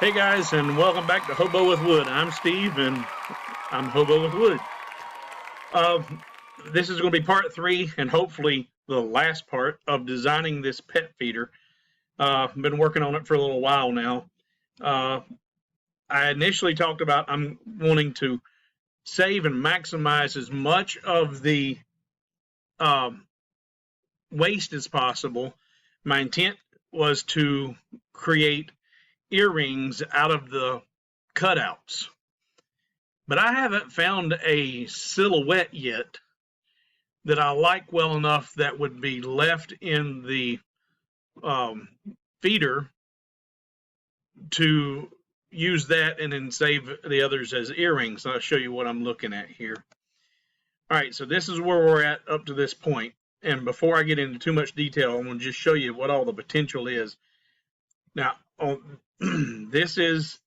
Hey guys, and welcome back to Hobo with Wood. I'm Steve, and I'm Hobo with Wood. Uh, this is going to be part 3, and hopefully the last part of designing this pet feeder. I've been working on it for a little while now. Uh, I initially talked about I'm wanting to save and maximize as much of the um, waste as possible. My intent was to create earrings out of the cutouts. But I haven't found a silhouette yet that I like well enough that would be left in the um, feeder to use that and then save the others as earrings. I'll show you what I'm looking at here. All right, so this is where we're at up to this point. And before I get into too much detail, I'm going to just show you what all the potential is. Now, this is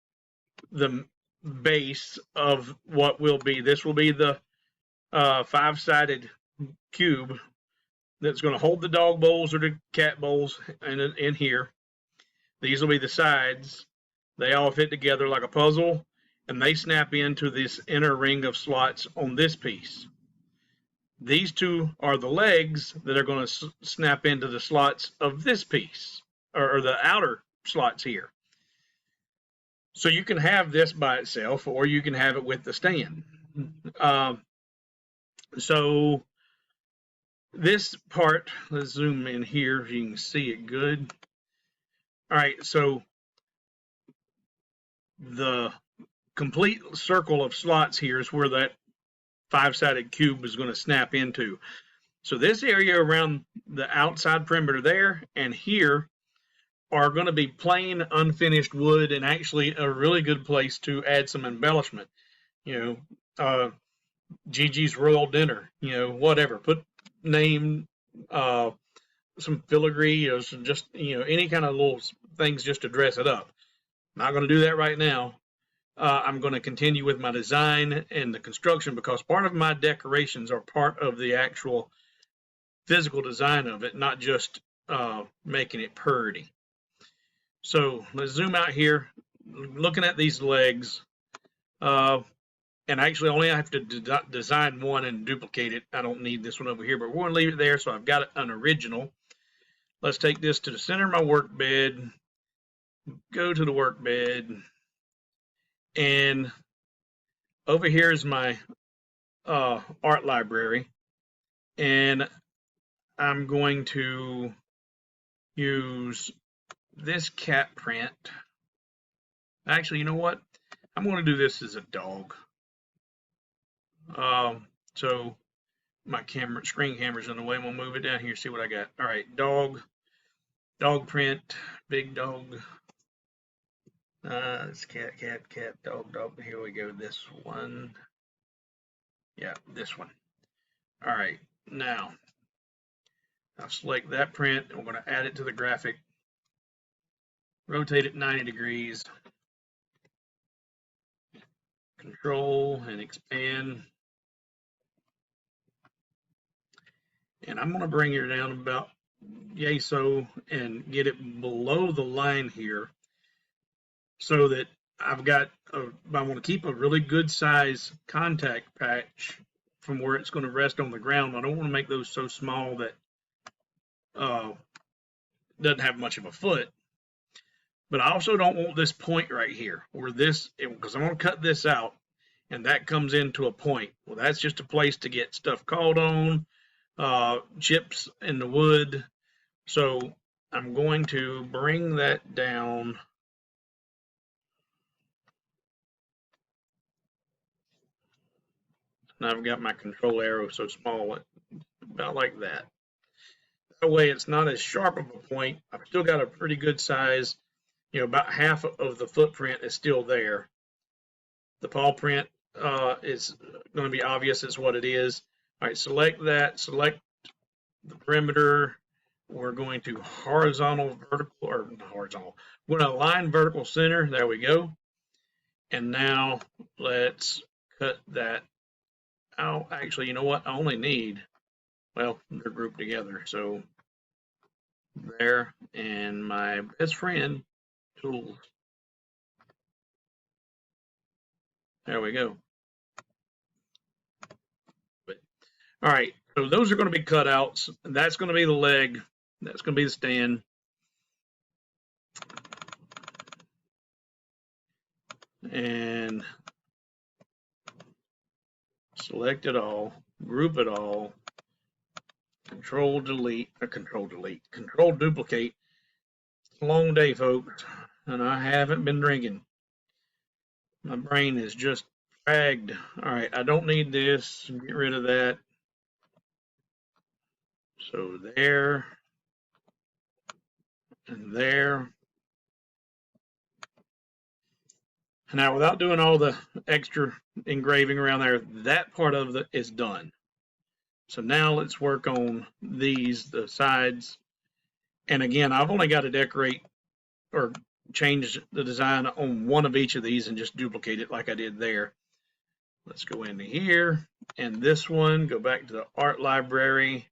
the base of what will be. This will be the 5-sided cube that's going to hold the dog bowls or the cat bowls in here. These will be the sides. They all fit together like a puzzle, and they snap into this inner ring of slots on this piece. These two are the legs that are going to snap into the slots of this piece, or the outer slots here. So you can have this by itself, or you can have it with the stand. So this part, let's zoom in here if you can see it good. All right, so the complete circle of slots here is where that 5-sided cube is going to snap into. So this area around the outside perimeter there and here are going to be plain unfinished wood, and actually a really good place to add some embellishment. You know, Gigi's Royal Dinner, whatever. Put name, some filigree, or some just, any kind of little things just to dress it up. Not going to do that right now. I'm going to continue with my design and the construction, because part of my decorations are part of the actual physical design of it, not just making it pretty. So let's zoom out here, looking at these legs, and actually only I have to design one and duplicate it. I don't need this one over here, but we're going to leave it there, so I've got an original. Let's take this to the center of my work bed, go to the work bed, and over here is my art library, and I'm going to use this cat print. Actually, you know what? I'm going to do this as a dog. So my screen camera's in the way. I'm going to move it down here, see what I got. All right, dog print, big dog. It's cat, dog. Here we go. This one. Yeah, this one. All right, now I'll select that print, and we're going to add it to the graphic. Rotate it 90 degrees. Control and expand. And I'm going to bring it down about yay so and get it below the line here, so that I want to keep a really good size contact patch from where it's going to rest on the ground. I don't want to make those so small that doesn't have much of a foot. But I also don't want this point right here, or this, because I'm going to cut this out, and that comes into a point. Well, that's just a place to get stuff caught on, chips in the wood. So I'm going to bring that down. And I've got my control arrow so small, about like that. That way it's not as sharp of a point. I've still got a pretty good size. About half of the footprint is still there. The paw print is going to be obvious as what it is. All right, select that, select the perimeter. We're going to horizontal, vertical, or not horizontal. We're going to align vertical center. There we go. And now let's cut that out. Actually, you know what? I only need, well, they're grouped together. So there, and my best friend, tools. There we go. All right, so those are going to be cutouts. That's going to be the leg. That's going to be the stand. And select it all, group it all, control delete, control duplicate. It's a long day, folks, and I haven't been drinking. My brain is just fagged. All right, I don't need this. Get rid of that. So there and there. Now, without doing all the extra engraving around there, that part of it is done. So now let's work on these, the sides. And again, I've only got to decorate or change the design on one of each of these and just duplicate it like I did there. Let's go into here, and this one, go back to the art library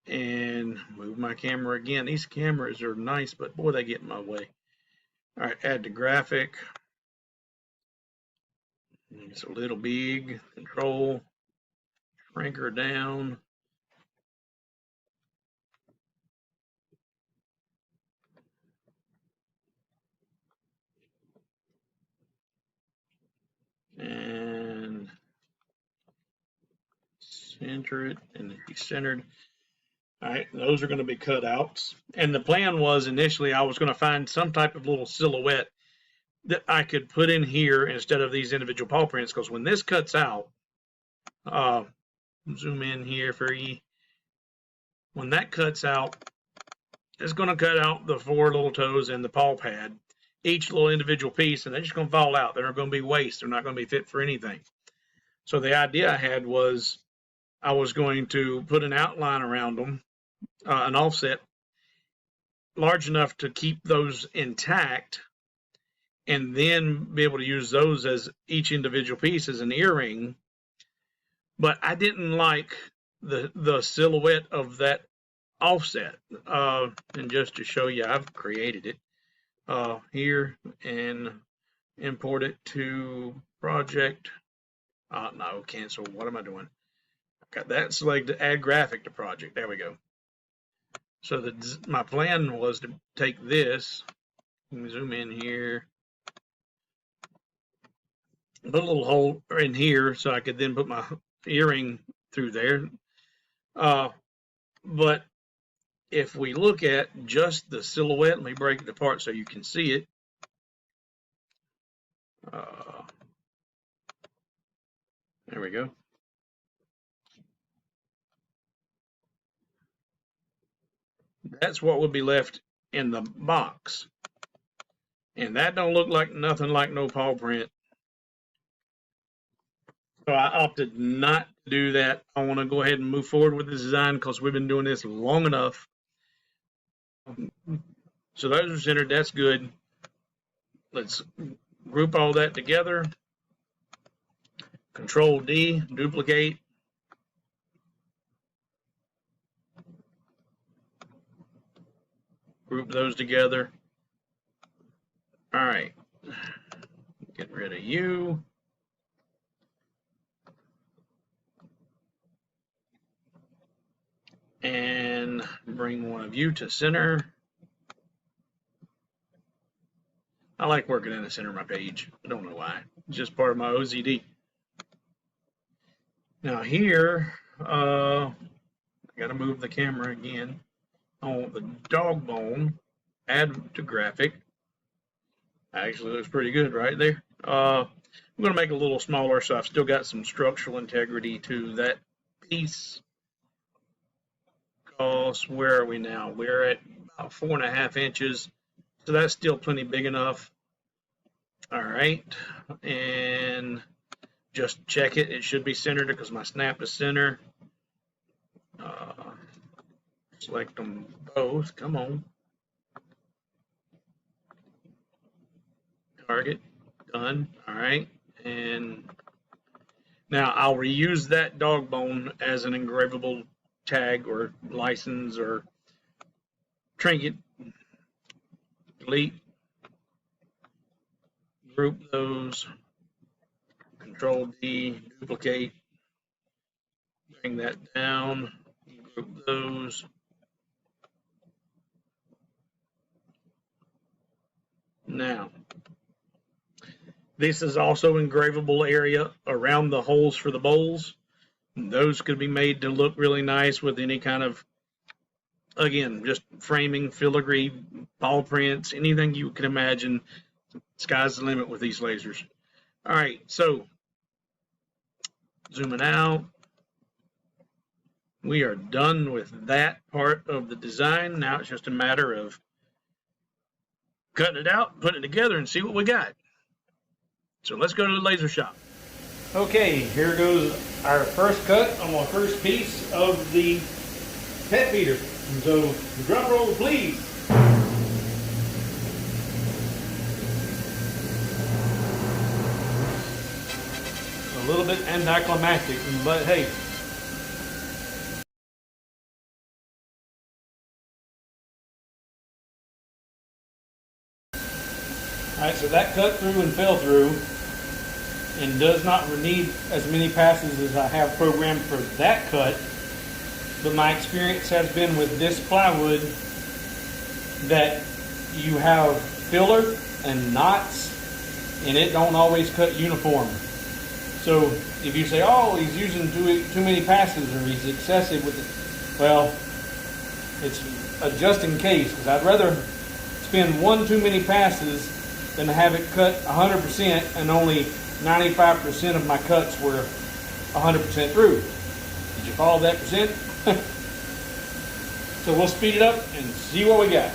and move my camera again. These cameras are nice, but boy, they get in my way. All right, add to graphic. It's a little big. Control, shrink her down. And center it, and she's centered. All right, those are going to be cutouts. And the plan was initially I was going to find some type of little silhouette that I could put in here instead of these individual paw prints, because when this cuts out, zoom in here for you. When that cuts out, it's going to cut out the 4 little toes and the paw pad, each little individual piece, and they're just going to fall out. They're going to be waste. They're not going to be fit for anything. So the idea I had was I was going to put an outline around them, an offset large enough to keep those intact, and then be able to use those as each individual piece as an earring. But I didn't like the silhouette of that offset. And just to show you, I've created it here and import it to project. No, cancel. What am I doing? Got that selected, add graphic to project. There we go. So my plan was to take this, zoom in here, put a little hole in here so I could then put my earring through there. But if we look at just the silhouette, let me break it apart so you can see it. There we go. That's what would be left in the box. And that don't look like nothing like no paw print. So I opted not to do that. I want to go ahead and move forward with this design because we've been doing this long enough. So those are centered. That's good. Let's group all that together. Control D, duplicate. Group those together. All right. Get rid of you. And bring one of you to center. I like working in the center of my page. I don't know why. It's just part of my OCD. Now here, I got to move the camera again. I want the dog bone, add to graphic. Actually looks pretty good right there. I'm going to make it a little smaller so I've still got some structural integrity to that piece. Because where are we now? We're at about 4.5 inches. So that's still plenty big enough. All right. And just check it. It should be centered because my snap is center. Select them both. Come on. Target. Done. All right. And now I'll reuse that dog bone as an engravable tag or license or trinket. Delete. Group those. Control D, duplicate, bring that down, group those. Now, this is also engravable area around the holes for the bowls. Those could be made to look really nice with any kind of, again, just framing, filigree, ball prints, anything you can imagine. Sky's the limit with these lasers. All right, so zooming out. We are done with that part of the design. Now it's just a matter of cutting it out, putting it together, and see what we got. So let's go to the laser shop. Okay, here goes our first cut on our first piece of the pet feeder. And so, drum roll, please. A little bit anticlimactic, but hey. Alright, so that cut through and fell through and does not need as many passes as I have programmed for that cut. But my experience has been with this plywood that you have filler and knots and it don't always cut uniform. So if you say, oh, he's using too many passes or he's excessive with it, well, it's a just in case, because I'd rather spend one too many passes than to have it cut 100% and only 95% of my cuts were 100% through. Did you follow that percent? So we'll speed it up and see what we got.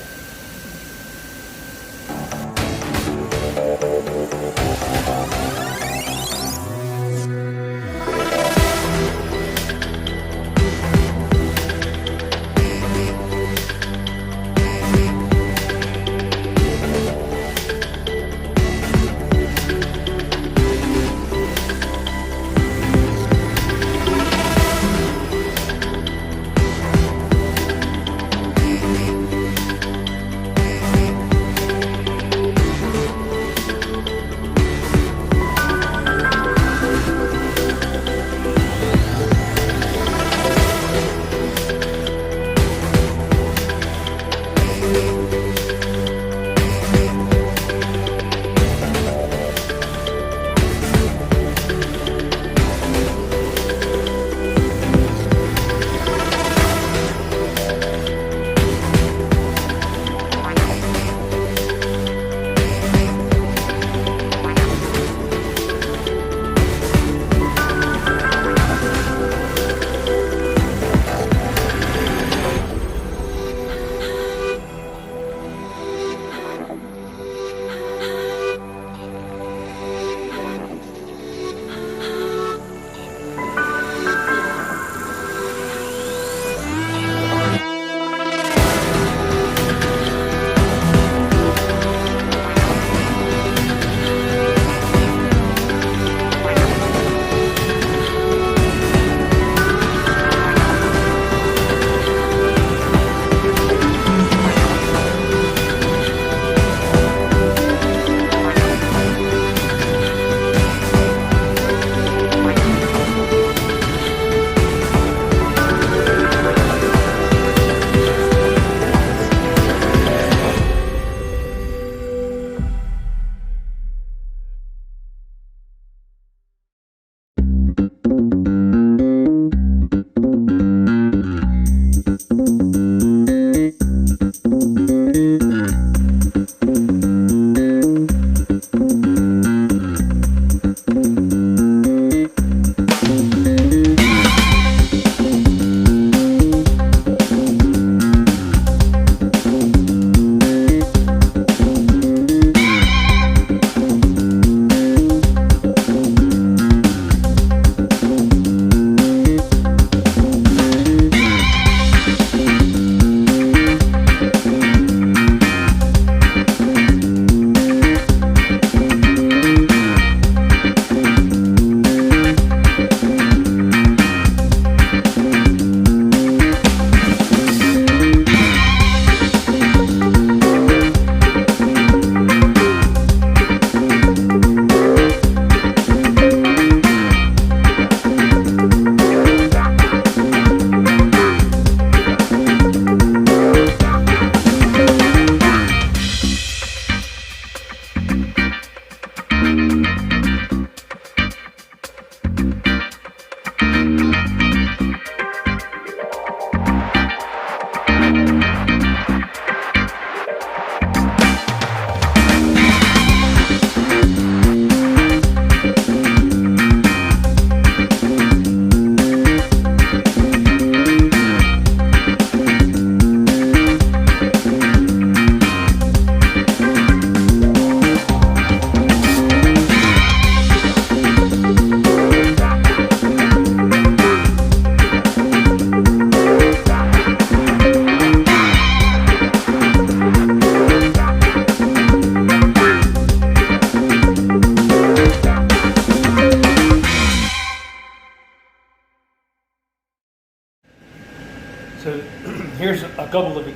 a couple of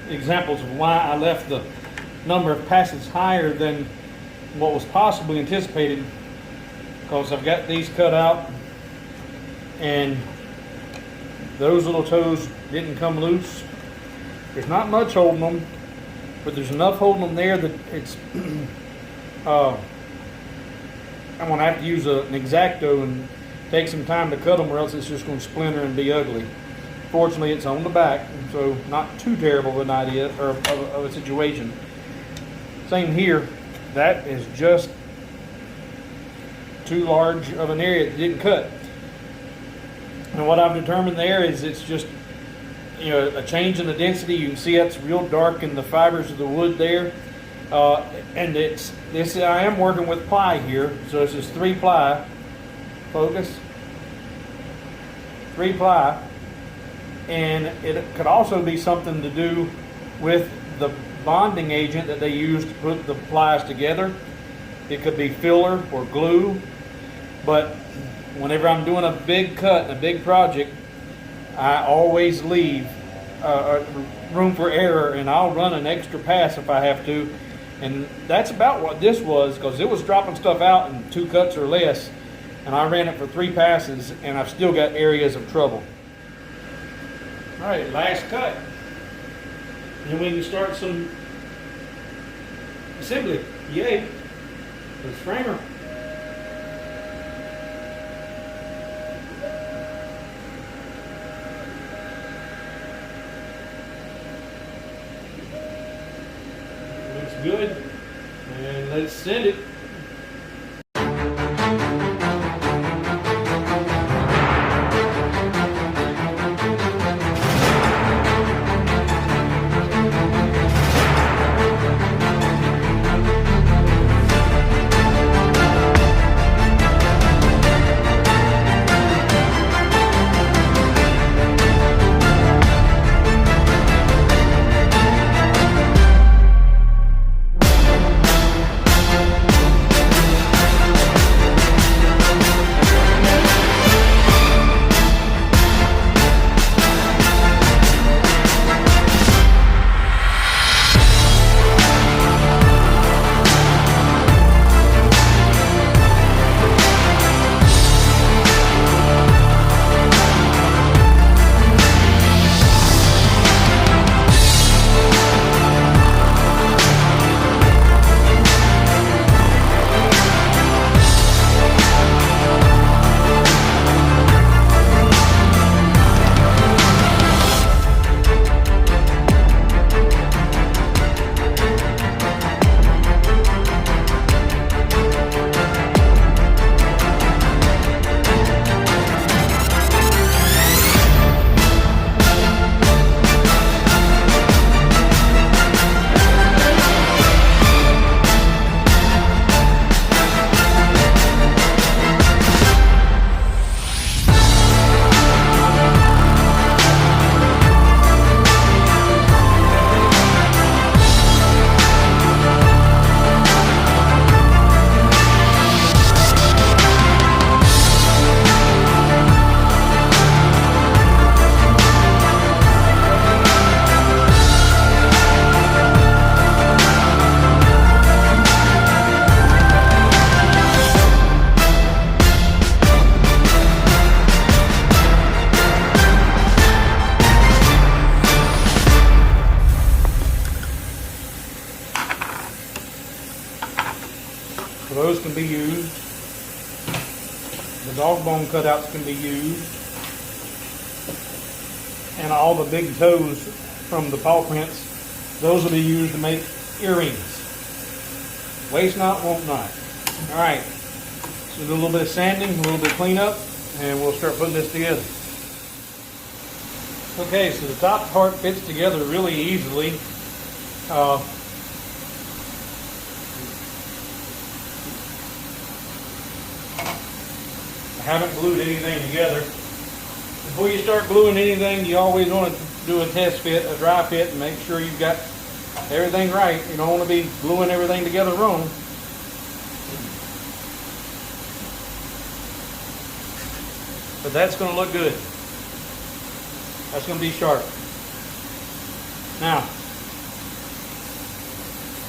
examples of why I left the number of passes higher than what was possibly anticipated, because I've got these cut out and those little toes didn't come loose. There's not much holding them, but there's enough holding them there that it's I'm gonna have to use an X-Acto and take some time to cut them, or else it's just gonna splinter and be ugly. Fortunately, it's on the back, so not too terrible of an idea or of a situation. Same here. That is just too large of an area that didn't cut. And what I've determined there is it's just, you know, a change in the density. You can see that's real dark in the fibers of the wood there. And I am working with ply here, so this is 3 ply. Focus. 3 ply. And it could also be something to do with the bonding agent that they use to put the plies together. It could be filler or glue, but whenever I'm doing a big cut in a big project, I always leave room for error, and I'll run an extra pass if I have to. And that's about what this was, because it was dropping stuff out in 2 cuts or less, and I ran it for 3 passes, and I've still got areas of trouble. All right, last cut. And we can start some assembly. Yay. This framer. Looks good. And let's send it. So those can be used. The dog bone cutouts can be used. And all the big toes from the paw prints, those will be used to make earrings. Waste not, won't not. Alright, so do a little bit of sanding, a little bit of cleanup, and we'll start putting this together. Okay, so the top part fits together really easily. I haven't glued anything together. Before you start gluing anything, you always want to do a test fit, a dry fit, and make sure you've got everything right. You don't want to be gluing everything together wrong. But that's going to look good. That's going to be sharp. Now,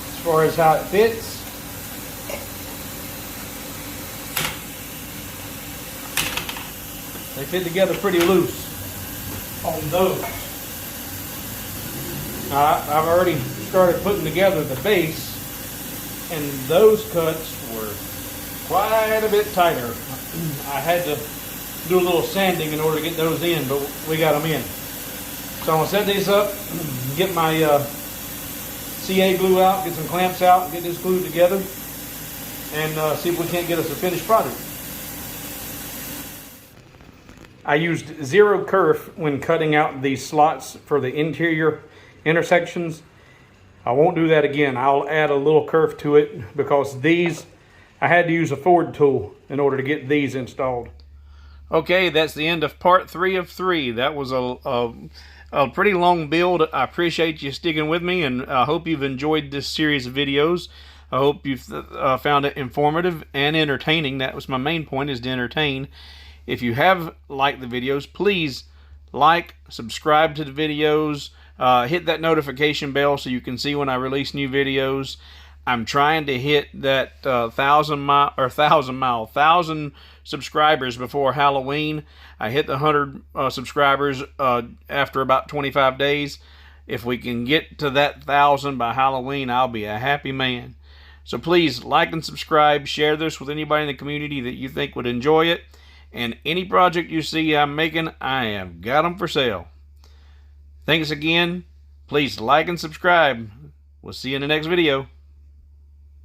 as far as how it fits, they fit together pretty loose on those. I've already started putting together the base, and those cuts were quite a bit tighter. I had to do a little sanding in order to get those in, but we got them in. So I'm going to set these up, get my CA glue out, get some clamps out, get this glued together, and see if we can't get us a finished product. I used zero kerf when cutting out these slots for the interior intersections. I won't do that again. I'll add a little kerf to it because these, I had to use a Ford tool in order to get these installed. Okay, that's the end of part 3 of 3. That was a pretty long build. I appreciate you sticking with me, and I hope you've enjoyed this series of videos. I hope you've found it informative and entertaining. That was my main point, is to entertain. If you have liked the videos, please like, subscribe to the videos, hit that notification bell so you can see when I release new videos. I'm trying to hit that 1,000 subscribers before Halloween. I hit the 100 subscribers after about 25 days. If we can get to that 1,000 by Halloween, I'll be a happy man. So please like and subscribe. Share this with anybody in the community that you think would enjoy it. And any project you see I'm making, I have got them for sale. Thanks again. Please like and subscribe. We'll see you in the next video.